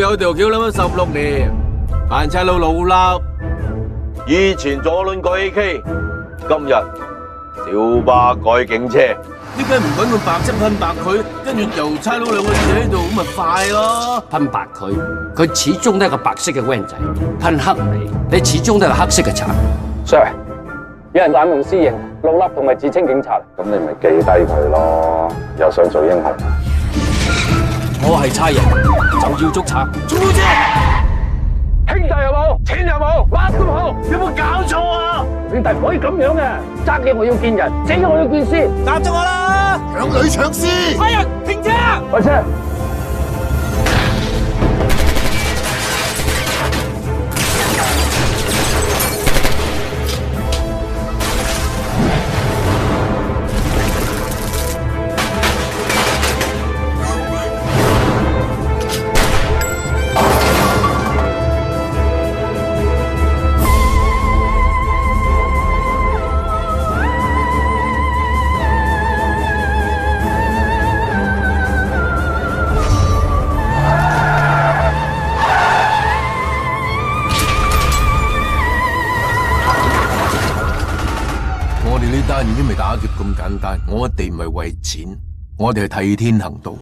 有條橋諗咗16年，班差佬老笠。以前左輪改 AK， 今日小巴改警車。點解唔揾個白色噴白佢，跟住由差佬2個字喺度咁咪快咯？噴白佢始終都係個白色嘅 van 仔，噴黑你始終都係個黑色嘅賊。Sir， 有人濫用私刑，老笠同埋自稱警察，咁你咪記低佢咯。又想做英雄？我係差人，就要捉賊。做啫！兄弟有冇？錢有冇？乜都冇，有冇搞錯啊？兄弟唔可以咁樣嘅，揸嘅我要見人，死嘅我要見屍。答咗我啦！搶女搶屍！差人停車！開車！我哋呢單已經未打劫咁簡單，我哋唔係為錢，我哋係替天行道。